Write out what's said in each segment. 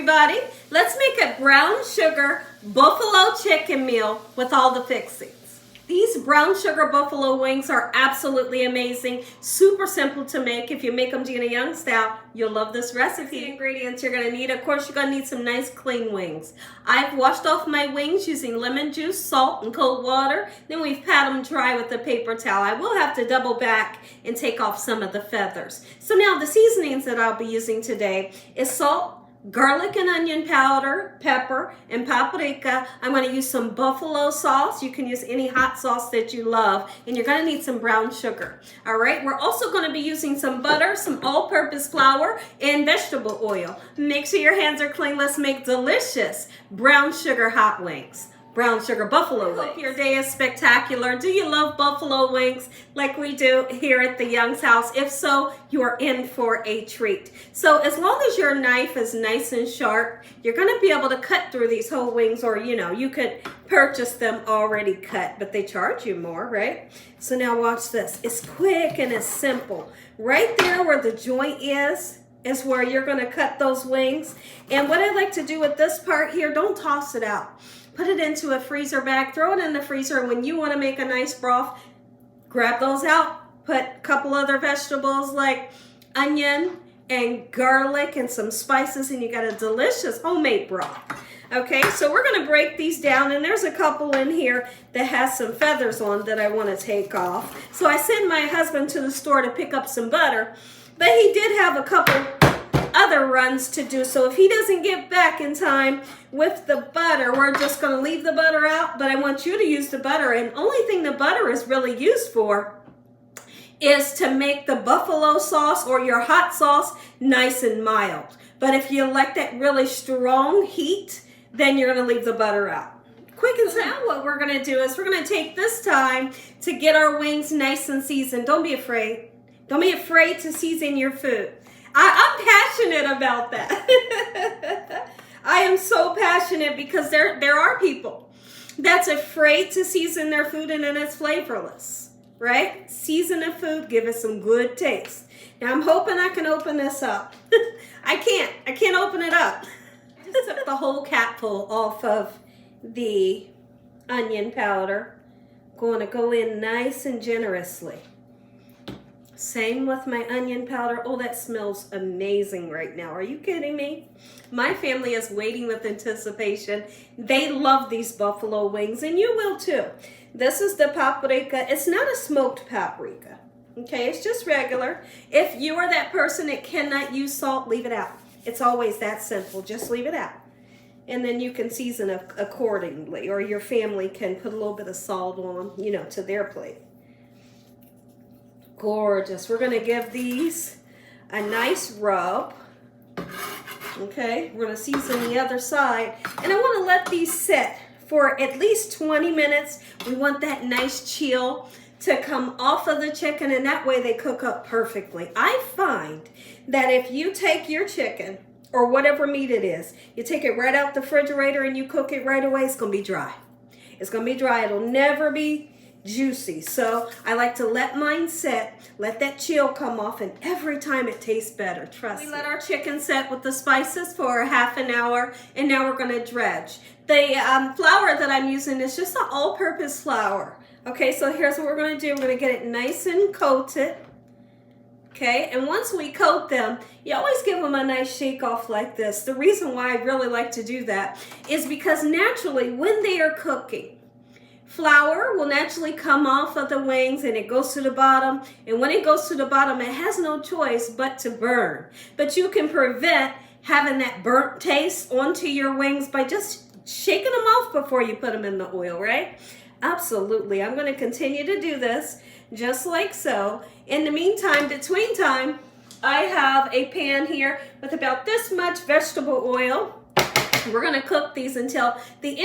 everybody. Let's make a brown sugar buffalo chicken meal with all the fixings. These brown sugar buffalo wings are absolutely amazing. Super simple to make. If you make them Gina Young style, you'll love this recipe. The ingredients you're going to need, of course, you're going to need some nice clean wings. I've washed off my wings using lemon juice, salt, and cold water. Then we've pat them dry with a paper towel. I will have to double back and take off some of the feathers. So now the seasonings that I'll be using today is salt, garlic and onion powder, pepper, and paprika. I'm going to use some buffalo sauce. You can use any hot sauce that you love. And you're going to need some brown sugar. All right, we're also going to be using some butter, some all-purpose flour, and vegetable oil. Make sure your hands are clean. Let's make delicious brown sugar hot wings. Brown sugar buffalo wings. Hope your day is spectacular. Do you love buffalo wings like we do here at the Young's house? If so, you are in for a treat. So as long as your knife is nice and sharp, you're going to be able to cut through these whole wings, or you could purchase them already cut, but they charge you more, right? So now watch this. It's quick and it's simple. Right there where the joint is where you're going to cut those wings. And what I like to do with this part here, don't toss it out. Put it into a freezer bag, throw it in the freezer, and when you want to make a nice broth, grab those out, put a couple other vegetables like onion and garlic and some spices, and you got a delicious homemade broth. Okay, so we're going to break these down, and there's a couple in here that has some feathers on that I want to take off. So I sent my husband to the store to pick up some butter, but he did have a couple other runs to do. So if he doesn't get back in time with the butter, we're just going to leave the butter out. But I want you to use the butter, and only thing the butter is really used for is to make the buffalo sauce or your hot sauce nice and mild. But if you like that really strong heat, then you're going to leave the butter out. Quick and simple. Now what we're going to do is we're going to take this time to get our wings nice and seasoned. Don't be afraid. Don't be afraid to season your food. I'm passionate about that. I am so passionate because there are people that's afraid to season their food and then it's flavorless, right? Season the food, give it some good taste. Now I'm hoping I can open this up. I can't open it up. I just took the whole capful off of the onion powder. Going to go in nice and generously. Same with my onion powder. Oh, that smells amazing right now. Are you kidding me? My family is waiting with anticipation. They love these buffalo wings, and you will too. This is the paprika. It's not a smoked paprika. Okay, it's just regular. If you are that person that cannot use salt, leave it out. It's always that simple. Just leave it out. And then you can season accordingly, or your family can put a little bit of salt on, to their plate. Gorgeous. We're going to give these a nice rub. Okay, we're going to season the other side. And I want to let these sit for at least 20 minutes. We want that nice chill to come off of the chicken, and that way they cook up perfectly. I find that if you take your chicken or whatever meat it is, you take it right out the refrigerator and you cook it right away, it's going to be dry. It's going to be dry. It'll never be juicy. So I like to let mine set, let that chill come off, and every time it tastes better. Trust me. We let our chicken set with the spices for a half an hour, and now we're going to dredge. The flour that I'm using is just an all-purpose flour. Okay, so here's what we're going to do. We're going to get it nice and coated. Okay, and once we coat them, you always give them a nice shake off like this. The reason why I really like to do that is because naturally when they are cooking, flour will naturally come off of the wings and it goes to the bottom. And when it goes to the bottom, it has no choice but to burn. But you can prevent having that burnt taste onto your wings by just shaking them off before you put them in the oil, right? Absolutely. I'm going to continue to do this just like so. In the meantime, between time, I have a pan here with about this much vegetable oil. We're going to cook these until the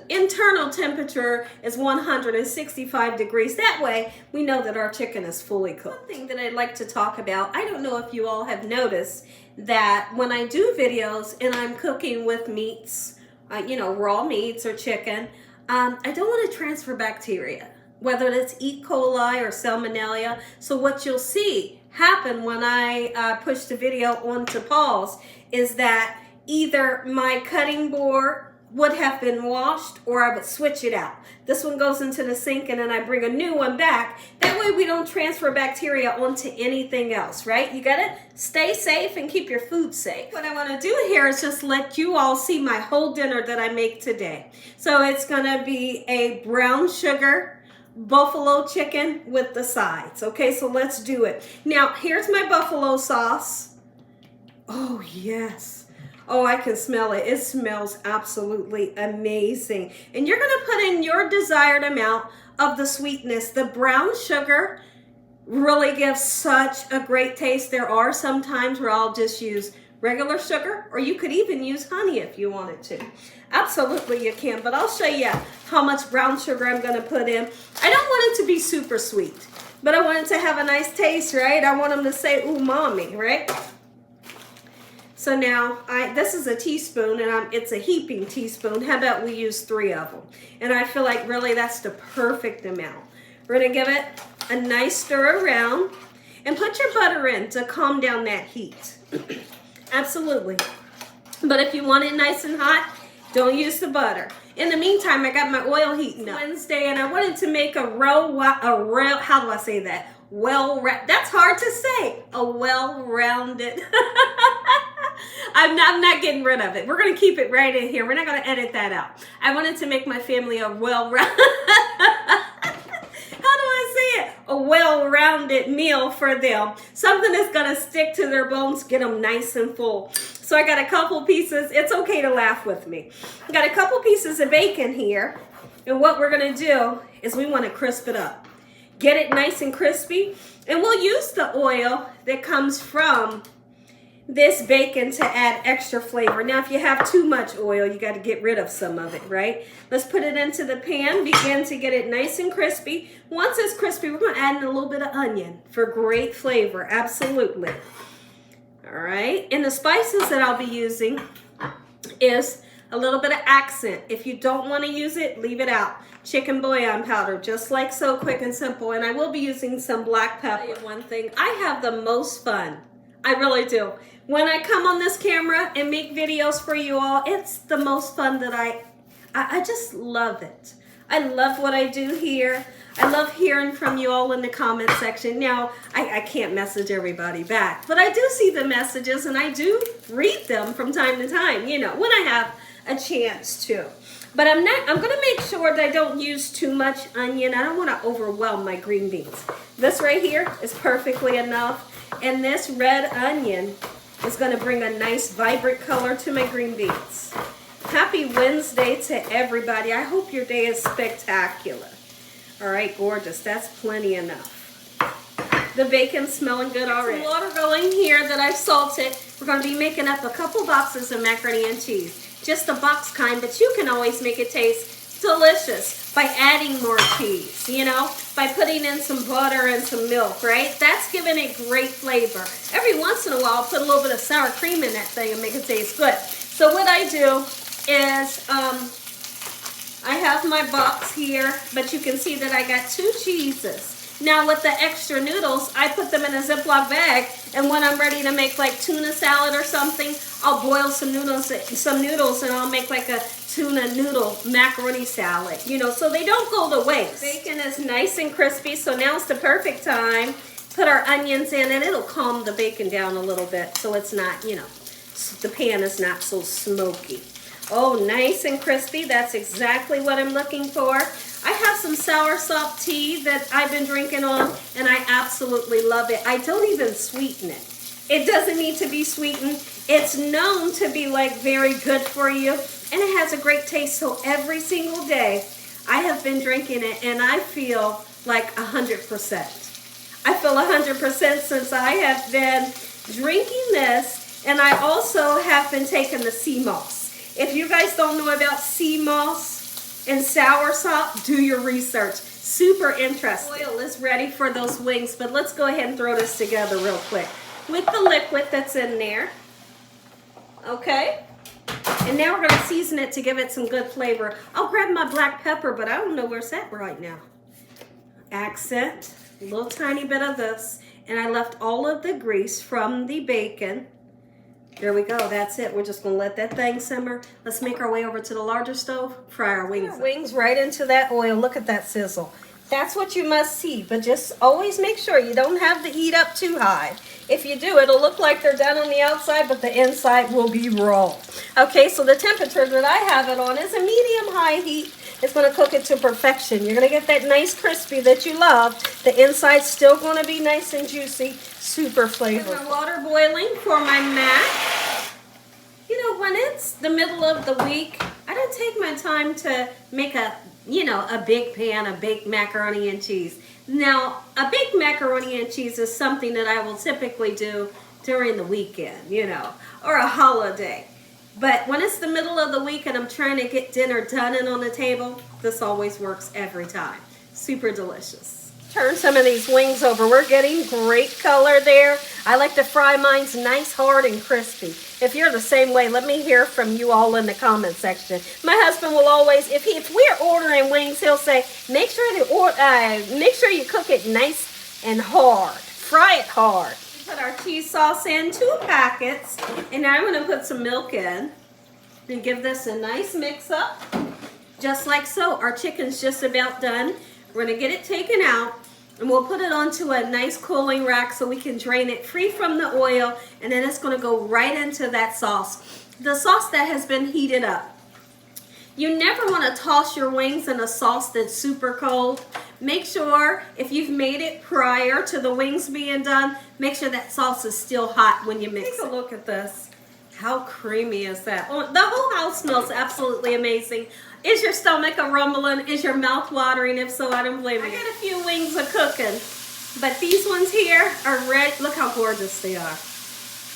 internal temperature is 165 degrees. That way, we know that our chicken is fully cooked. One thing that I'd like to talk about, I don't know if you all have noticed that when I do videos and I'm cooking with meats, raw meats or chicken, I don't want to transfer bacteria, whether it's E. coli or Salmonella. So what you'll see happen when I push the video onto pause is that either my cutting board would have been washed or I would switch it out. This one goes into the sink and then I bring a new one back. That way we don't transfer bacteria onto anything else, right? You gotta stay safe and keep your food safe. What I wanna do here is just let you all see my whole dinner that I make today. So it's gonna be a brown sugar buffalo chicken with the sides. Okay, so let's do it. Now, here's my buffalo sauce. Oh, yes. Oh, I can smell it. It smells absolutely amazing. And you're going to put in your desired amount of the sweetness. The brown sugar really gives such a great taste. There are some times where I'll just use regular sugar, or you could even use honey if you wanted to. Absolutely you can, but I'll show you how much brown sugar I'm going to put in. I don't want it to be super sweet, but I want it to have a nice taste, right? I want them to say umami, right? So now, this is a teaspoon, and it's a heaping teaspoon. How about we use 3 of them? And I feel like really that's the perfect amount. We're going to give it a nice stir around, and put your butter in to calm down that heat. Absolutely. But if you want it nice and hot, don't use the butter. In the meantime, I got my oil heating up. Wednesday, and I wanted to make how do I say that? That's hard to say. A well-rounded. I'm not getting rid of it. We're going to keep it right in here. We're not going to edit that out. I wanted to make my family a well-rounded, a well-rounded meal for them. Something that's going to stick to their bones, get them nice and full. So I got a couple pieces. It's okay to laugh with me. I got a couple pieces of bacon here. And what we're going to do is we want to crisp it up. Get it nice and crispy. And we'll use the oil that comes from this bacon to add extra flavor. Now, if you have too much oil, you got to get rid of some of it, right? Let's put it into the pan, begin to get it nice and crispy. Once it's crispy, we're going to add in a little bit of onion for great flavor, absolutely. All right, and the spices that I'll be using is a little bit of accent. If you don't want to use it, leave it out. Chicken bouillon powder, just like so, quick and simple. And I will be using some black pepper. One thing, I have the most fun. I really do. When I come on this camera and make videos for you all, it's the most fun that I just love it. I love what I do here. I love hearing from you all in the comment section. Now, I can't message everybody back, but I do see the messages and I do read them from time to time, you know, when I have a chance to. But I'm going to make sure that I don't use too much onion. I don't want to overwhelm my green beans. This right here is perfectly enough. And this red onion is going to bring a nice vibrant color to my green beans. Happy Wednesday to everybody. I hope your day is spectacular. All right, gorgeous. That's plenty enough. The bacon's smelling good already. Some water going here that I've salted. We're going to be making up a couple boxes of macaroni and cheese. Just a box kind, but you can always make it taste delicious by adding more cheese, you know, by putting in some butter and some milk, right? That's giving it great flavor. Every once in a while, I'll put a little bit of sour cream in that thing and make it taste good. So what I do is I have my box here, but you can see that I got 2 cheeses. Now with the extra noodles, I put them in a Ziploc bag, and when I'm ready to make like tuna salad or something, I'll boil some noodles and I'll make like a tuna noodle macaroni salad, you know, so they don't go to waste. Bacon is nice and crispy, so now's the perfect time. Put our onions in and it'll calm the bacon down a little bit so it's not, you know, the pan is not so smoky. Oh, nice and crispy. That's exactly what I'm looking for. I have some soursop tea that I've been drinking on, and I absolutely love it. I don't even sweeten it. It doesn't need to be sweetened. It's known to be like very good for you, and it has a great taste. So every single day, I have been drinking it, and I feel like 100%. I feel 100% since I have been drinking this, and I also have been taking the sea moss. If you guys don't know about sea moss and soursop, do your research. Super interesting. Oil is ready for those wings, but let's go ahead and throw this together real quick with the liquid that's in there. Okay? And now we're going to season it to give it some good flavor. I'll grab my black pepper, but I don't know where it's at right now. Accent, a little tiny bit of this, and I left all of the grease from the bacon There we go. That's it. We're just going to let that thing simmer. Let's make our way over to the larger stove. Fry our wings. Wings right into that oil. Look at that sizzle. That's what you must see. But just always make sure you don't have the heat up too high. If you do, it'll look like they're done on the outside, but the inside will be raw. Okay, so the temperature that I have it on is a medium-high heat. It's going to cook it to perfection. You're going to get that nice crispy that you love. The inside's still going to be nice and juicy, super flavorful. My water boiling for my mac. You know, when it's the middle of the week, I don't take my time to make a big pan of baked macaroni and cheese. Now, a baked macaroni and cheese is something that I will typically do during the weekend, or a holiday. But when it's the middle of the week and I'm trying to get dinner done and on the table, this always works every time. Super delicious. Turn some of these wings over. We're getting great color there. I like to fry mine nice, hard, and crispy. If you're the same way, let me hear from you all in the comment section. My husband will always, if we're ordering wings, he'll say, make sure you cook it nice and hard. Fry it hard. Put our cheese sauce in, 2 packets, and now I'm going to put some milk in and give this a nice mix up, just like so. Our chicken's just about done. We're going to get it taken out, and we'll put it onto a nice cooling rack so we can drain it free from the oil, and then it's going to go right into that sauce. The sauce that has been heated up. You never want to toss your wings in a sauce that's super cold. Make sure, if you've made it prior to the wings being done, make sure that sauce is still hot when you mix it. Take a look at this. How creamy is that? Oh, the whole house smells absolutely amazing. Is your stomach a rumbling? Is your mouth watering? If so, I don't blame you. I got a few wings of cooking, but these ones here are ready. Look how gorgeous they are.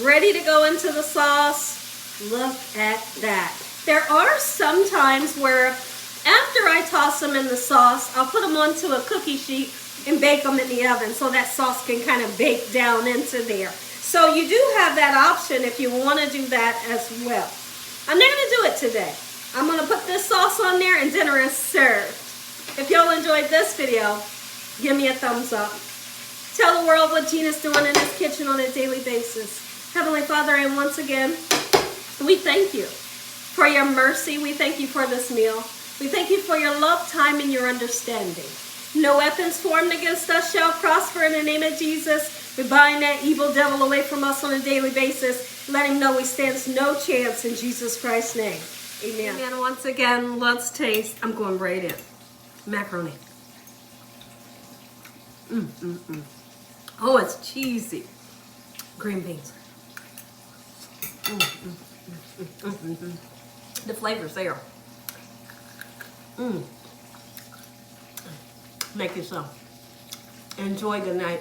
Ready to go into the sauce. Look at that. There are some times where after I toss them in the sauce, I'll put them onto a cookie sheet and bake them in the oven so that sauce can kind of bake down into there. So you do have that option if you want to do that as well. I'm not going to do it today. I'm going to put this sauce on there and dinner is served. If y'all enjoyed this video, give me a thumbs up. Tell the world what Gina's doing in this kitchen on a daily basis. Heavenly Father, and once again, we thank you for your mercy. We thank you for this meal. We thank you for your love, time, and your understanding. No weapons formed against us shall prosper in the name of Jesus. We bind that evil devil away from us on a daily basis. Let him know he stands no chance in Jesus Christ's name. Amen. Amen. Once again, let's taste. I'm going right in. Macaroni. Oh, it's cheesy. Green beans. The flavor's there. Make yourself. Enjoy the night.